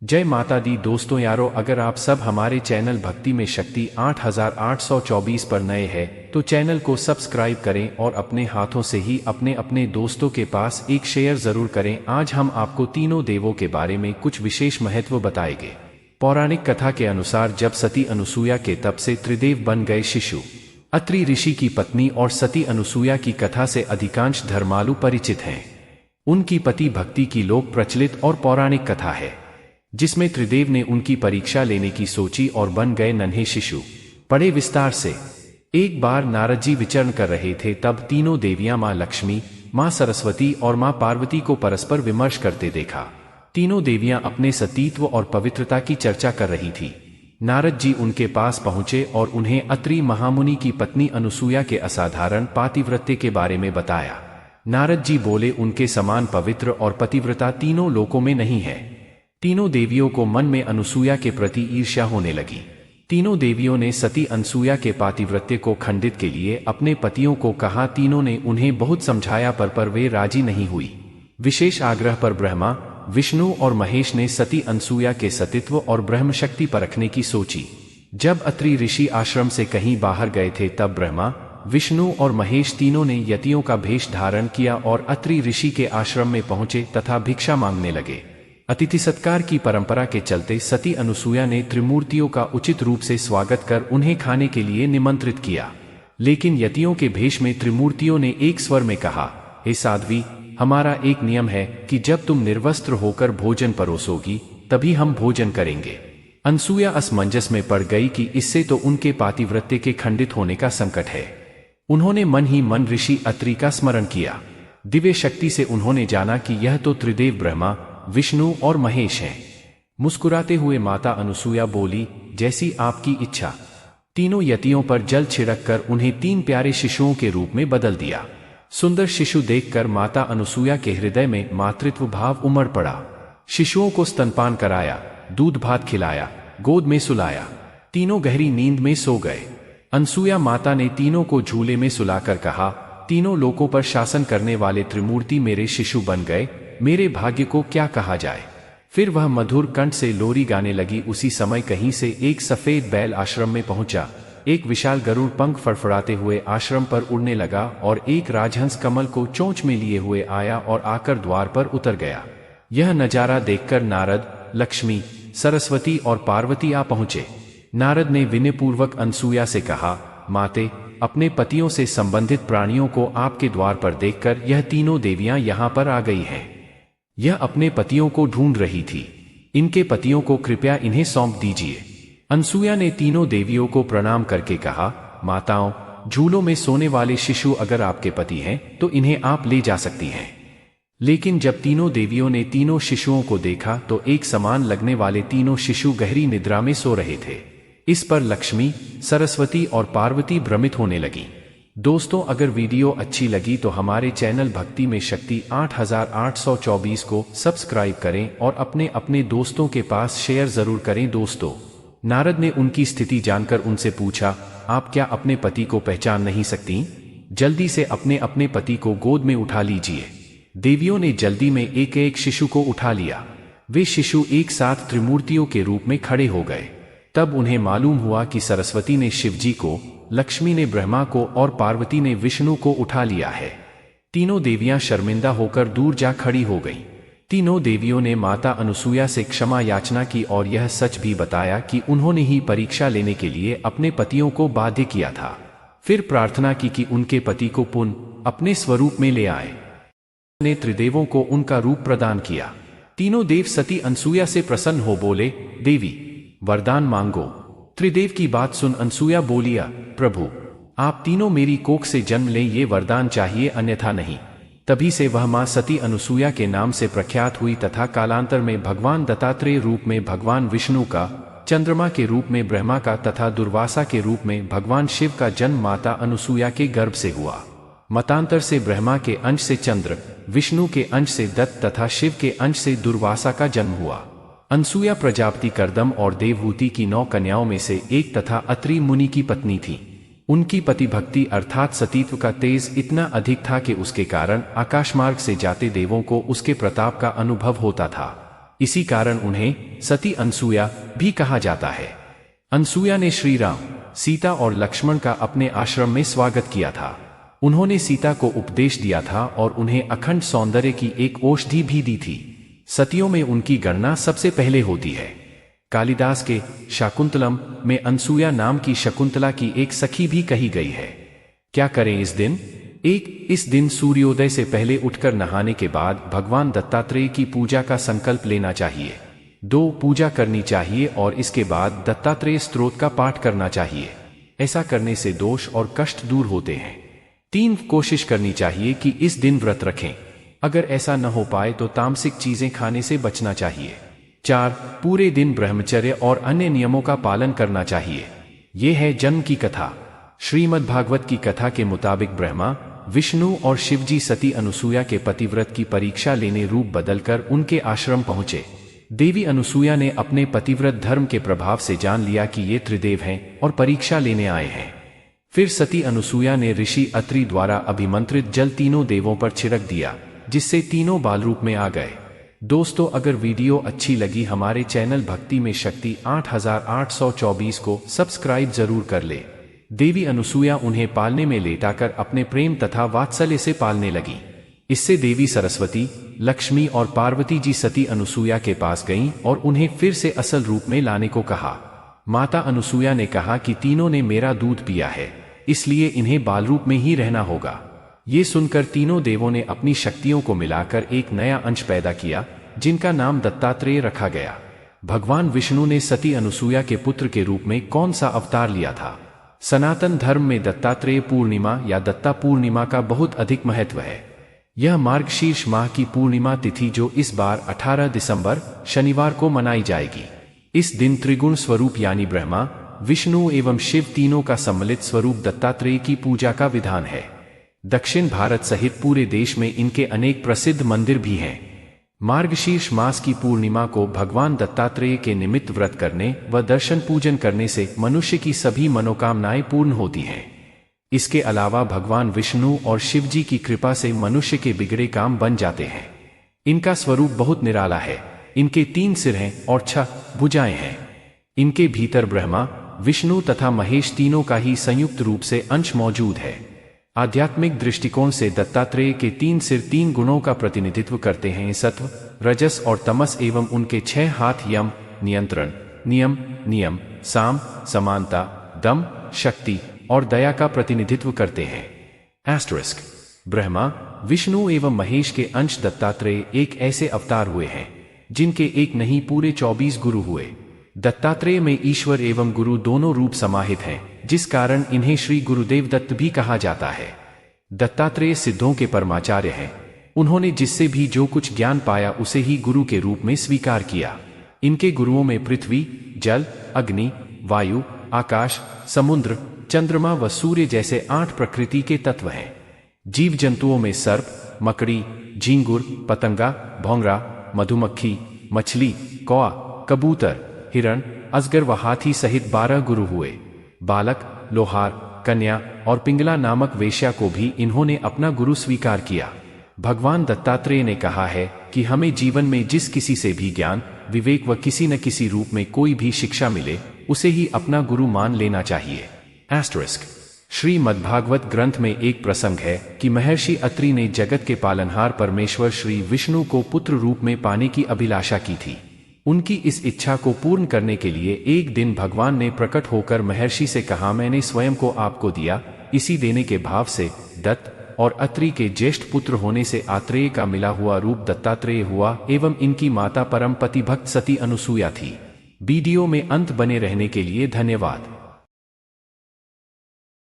जय माता दी दोस्तों यारों, अगर आप सब हमारे चैनल भक्ति में शक्ति 8824 पर नए हैं तो चैनल को सब्सक्राइब करें और अपने हाथों से ही अपने अपने दोस्तों के पास एक शेयर जरूर करें। आज हम आपको तीनों देवों के बारे में कुछ विशेष महत्व बताएंगे। पौराणिक कथा के अनुसार जब सती अनुसूया के तप से त्रिदेव बन गए शिशु, अत्रि ऋषि की पत्नी और सती अनुसूया की कथा से अधिकांश धर्मालु परिचित हैं। उनकी पति भक्ति की लोक प्रचलित और पौराणिक कथा है जिसमें त्रिदेव ने उनकी परीक्षा लेने की सोची और बन गए नन्हे शिशु। पढ़े विस्तार से। एक बार नारद जी विचरण कर रहे थे, तब तीनों देवियां मां लक्ष्मी, मां सरस्वती और मां पार्वती को परस्पर विमर्श करते देखा। तीनों देवियां अपने सतीत्व और पवित्रता की चर्चा कर रही थी। नारद जी उनके पास पहुंचे और उन्हें अत्रि महामुनि की पत्नी अनुसूया के असाधारण पातिव्रत्य के बारे में बताया। नारद जी बोले, उनके समान पवित्र और पतिव्रता तीनों लोकों में नहीं है। तीनों देवियों को मन में अनुसूया के प्रति ईर्ष्या होने लगी। तीनों देवियों ने सती अनुसूया के पातिव्रत्य को खंडित के लिए अपने पतियों को कहा। तीनों ने उन्हें बहुत समझाया पर वे राजी नहीं हुई। विशेष आग्रह पर ब्रह्मा, विष्णु और महेश ने सती अनुसूया के सतीत्व और ब्रह्म शक्ति परखने की सोची। जब अत्रि ऋषि आश्रम से कहीं बाहर गए थे, तब ब्रह्मा, विष्णु और महेश तीनों ने यतियों का भेष धारण किया और अत्रि ऋषि के आश्रम में पहुंचे तथा भिक्षा मांगने लगे। अतिथि सत्कार की परंपरा के चलते सती अनुसूया ने त्रिमूर्तियों का उचित रूप से स्वागत कर उन्हें खाने के लिए निमंत्रित किया। लेकिन यतियों के भेष में त्रिमूर्तियों ने एक स्वर में कहा, हे साध्वी, हमारा एक नियम है कि जब तुम निर्वस्त्र होकर भोजन परोसोगी तभी हम भोजन करेंगे। अनुसूया असमंजस में पड़ गई कि इससे तो उनके पातिव्रत्य के खंडित होने का संकट है। उन्होंने मन ही मन ऋषि अत्रि का स्मरण किया। दिव्य शक्ति से उन्होंने जाना कि यह तो त्रिदेव ब्रह्मा, विष्णु और महेश हैं। मुस्कुराते हुए माता अनुसूया बोली, जैसी आपकी इच्छा। तीनों यतियों पर जल छिड़क कर उन्हें 3 प्यारे शिशुओं के रूप में बदल दिया। सुंदर शिशु देखकर माता अनुसूया के हृदय में मातृत्व भाव उमड़ पड़ा। शिशुओं को स्तनपान कराया, दूध भात खिलाया, गोद में सुलाया। तीनों गहरी नींद में सो गए। अनुसूया माता ने तीनों को झूले में सुलाकर कहा, तीनों लोकों पर शासन करने वाले त्रिमूर्ति मेरे शिशु बन गए, मेरे भाग्य को क्या कहा जाए। फिर वह मधुर कंठ से लोरी गाने लगी। उसी समय कहीं से एक सफेद बैल आश्रम में पहुंचा। एक विशाल गरुड़ पंख फड़फड़ाते हुए आश्रम पर उड़ने लगा और एक राजहंस कमल को चोंच में लिए हुए आया और आकर द्वार पर उतर गया। यह नजारा देखकर नारद, लक्ष्मी, सरस्वती और पार्वती आ पहुंचे। नारद ने विनयपूर्वक अनुसूया से कहा, माते, अपने पतियों से संबंधित प्राणियों को आपके द्वार पर देखकर यह तीनों देवियां यहाँ पर आ गई हैं। यह अपने पतियों को ढूंढ रही थी। इनके पतियों को कृपया इन्हें सौंप दीजिए। अनुसूया ने तीनों देवियों को प्रणाम करके कहा, माताओं, झूलों में सोने वाले शिशु अगर आपके पति हैं तो इन्हें आप ले जा सकती हैं। लेकिन जब तीनों देवियों ने तीनों शिशुओं को देखा तो एक समान लगने वाले तीनों शिशु गहरी निद्रा में सो रहे थे। इस पर लक्ष्मी, सरस्वती और पार्वती भ्रमित होने लगी। दोस्तों, अगर वीडियो अच्छी लगी तो हमारे चैनल भक्ति में शक्ति 8824 को सब्सक्राइब करें और अपने अपने दोस्तों के पास शेयर जरूर करें। दोस्तों, नारद ने उनकी स्थिति जानकर उनसे पूछा, आप क्या अपने पति को पहचान नहीं सकती? जल्दी से अपने अपने पति को गोद में उठा लीजिए। देवियों ने जल्दी में एक एक शिशु को उठा लिया। वे शिशु एक साथ त्रिमूर्तियों के रूप में खड़े हो गए। तब उन्हें मालूम हुआ कि सरस्वती ने शिवजी को, लक्ष्मी ने ब्रह्मा को और पार्वती ने विष्णु को उठा लिया है। तीनों देवियां शर्मिंदा होकर दूर जा खड़ी हो गईं। तीनों देवियों ने माता अनुसूया से क्षमा याचना की और यह सच भी बताया कि उन्होंने ही परीक्षा लेने के लिए अपने पतियों को बाध्य किया था। फिर प्रार्थना की कि उनके पति को पुनः अपने स्वरूप में ले आए। ने त्रिदेवों को उनका रूप प्रदान किया। तीनों देव सती अनुसूया से प्रसन्न हो बोले, देवी, वरदान मांगो। त्रिदेव की बात सुन अनुसूया बोलिया, प्रभु, आप तीनों मेरी कोख से जन्म लें, ये वरदान चाहिए, अन्यथा नहीं। तभी से वह मां सती अनुसूया के नाम से प्रख्यात हुई तथा कालांतर में भगवान दत्तात्रेय रूप में भगवान विष्णु का, चंद्रमा के रूप में ब्रह्मा का तथा दुर्वासा के रूप में भगवान शिव का जन्म माता अनुसूया के गर्भ से हुआ। मतांतर से ब्रह्मा के अंश से चंद्र, विष्णु के अंश से दत्त तथा शिव के अंश से दुर्वासा का जन्म हुआ। अनुसूया प्रजापति कर्दम और देवहूति की 9 कन्याओं में से एक तथा अत्रि मुनि की पत्नी थी। उनकी पति भक्ति अर्थात सतीत्व का तेज इतना अधिक था कि उसके कारण आकाशमार्ग से जाते देवों को उसके प्रताप का अनुभव होता था। इसी कारण उन्हें सती अनसुया भी कहा जाता है। अनसुया ने श्री राम, सीता और लक्ष्मण का अपने आश्रम में स्वागत किया था। उन्होंने सीता को उपदेश दिया था और उन्हें अखंड सौंदर्य की एक औषधि भी दी थी। सतियों में उनकी गणना सबसे पहले होती है। कालिदास के शाकुंतलम में अनसुया नाम की शकुंतला की एक सखी भी कही गई है। क्या करें इस दिन? इस दिन सूर्योदय से पहले उठकर नहाने के बाद भगवान दत्तात्रेय की पूजा का संकल्प लेना चाहिए। 2 पूजा करनी चाहिए और इसके बाद दत्तात्रेय स्तोत्र का पाठ करना चाहिए। ऐसा करने से दोष और कष्ट दूर होते हैं। 3 कोशिश करनी चाहिए कि इस दिन व्रत रखें। अगर ऐसा न हो पाए तो तामसिक चीजें खाने से बचना चाहिए। 4 पूरे दिन ब्रह्मचर्य और अन्य नियमों का पालन करना चाहिए। यह है जन्म की कथा। श्रीमद् भागवत की कथा के मुताबिक ब्रह्मा, विष्णु और शिवजी सती अनसुया के पतिव्रत की परीक्षा लेने रूप बदलकर उनके आश्रम पहुंचे। देवी अनसुया ने अपने पतिव्रत धर्म के प्रभाव से जान लिया कि ये त्रिदेव हैं और परीक्षा लेने आए हैं। फिर सती अनसुया ने ऋषि अत्रि द्वारा अभिमंत्रित जल तीनों देवों पर छिड़क दिया, जिससे तीनों बाल रूप में आ गए। दोस्तों, अगर वीडियो अच्छी लगी हमारे चैनल भक्ति में शक्ति 8824 को सब्सक्राइब जरूर कर ले। देवी अनसुया उन्हें पालने में लेटाकर अपने प्रेम तथा वात्सल्य से पालने लगी। इससे देवी सरस्वती, लक्ष्मी और पार्वती जी सती अनसुया के पास गईं और उन्हें फिर से असल रूप में लाने को कहा। माता अनसुया ने कहा कि तीनों ने मेरा दूध पिया है, इसलिए इन्हें बाल रूप में ही रहना होगा। ये सुनकर तीनों देवों ने अपनी शक्तियों को मिलाकर एक नया अंश पैदा किया, जिनका नाम दत्तात्रेय रखा गया। भगवान विष्णु ने सती अनसुया के पुत्र के रूप में कौन सा अवतार लिया था? सनातन धर्म में दत्तात्रेय पूर्णिमा या दत्ता पूर्णिमा का बहुत अधिक महत्व है। यह मार्गशीर्ष माह की पूर्णिमा तिथि जो इस बार 18 दिसंबर शनिवार को मनाई जाएगी। इस दिन त्रिगुण स्वरूप यानी ब्रह्मा, विष्णु एवं शिव तीनों का सम्मिलित स्वरूप दत्तात्रेय की पूजा का विधान है। दक्षिण भारत सहित पूरे देश में इनके अनेक प्रसिद्ध मंदिर भी हैं। मार्गशीर्ष मास की पूर्णिमा को भगवान दत्तात्रेय के निमित्त व्रत करने व दर्शन पूजन करने से मनुष्य की सभी मनोकामनाएं पूर्ण होती हैं। इसके अलावा भगवान विष्णु और शिव जी की कृपा से मनुष्य के बिगड़े काम बन जाते हैं। इनका स्वरूप बहुत निराला है। इनके 3 सिर हैं और 6 भुजाएं हैं। इनके भीतर ब्रह्मा, विष्णु तथा महेश तीनों का ही संयुक्त रूप से अंश मौजूद है। आध्यात्मिक दृष्टिकोण से दत्तात्रेय के 3 सिर 3 गुणों का प्रतिनिधित्व करते हैं, सत्व, रजस और तमस, एवं उनके 6 हाथ यम, नियंत्रण, नियम, साम, समानता, दम, शक्ति और दया का प्रतिनिधित्व करते हैं। * ब्रह्मा, विष्णु एवं महेश के अंश दत्तात्रेय एक ऐसे अवतार हुए हैं जिनके एक नहीं पूरे 24 गुरु हुए। दत्तात्रेय में ईश्वर एवं गुरु दोनों रूप समाहित हैं, जिस कारण इन्हें श्री गुरुदेव दत्त भी कहा जाता है। दत्तात्रेय सिद्धों के परमाचार्य हैं। उन्होंने जिससे भी जो कुछ ज्ञान पाया उसे ही गुरु के रूप में स्वीकार किया। इनके गुरुओं में पृथ्वी, जल, अग्नि, वायु, आकाश, समुद्र, चंद्रमा व सूर्य जैसे 8 प्रकृति के तत्व हैं। जीव जंतुओं में सर्प, मकड़ी, झींगुर, पतंगा, भौंगरा, मधुमक्खी, मछली, कौआ, कबूतर, हिरण, अजगर व हाथी सहित 12 गुरु हुए। बालक, लोहार, कन्या और पिंगला नामक वेश्या को भी इन्होंने अपना गुरु स्वीकार किया। भगवान दत्तात्रेय ने कहा है कि हमें जीवन में जिस किसी से भी ज्ञान, विवेक व किसी न किसी रूप में कोई भी शिक्षा मिले, उसे ही अपना गुरु मान लेना चाहिए। * श्रीमद्भागवत ग्रंथ में एक प्रसंग है कि महर्षि अत्रि ने जगत के पालनहार परमेश्वर श्री विष्णु को पुत्र रूप में पाने की अभिलाषा की थी। उनकी इस इच्छा को पूर्ण करने के लिए एक दिन भगवान ने प्रकट होकर महर्षि से कहा, मैंने स्वयं को आपको दिया। इसी देने के भाव से दत्त और अत्रि के ज्येष्ठ पुत्र होने से आत्रेय का मिला हुआ रूप दत्तात्रेय हुआ एवं इनकी माता परम पति भक्त सती अनसुया थी। वीडियो में अंत बने रहने के लिए धन्यवाद।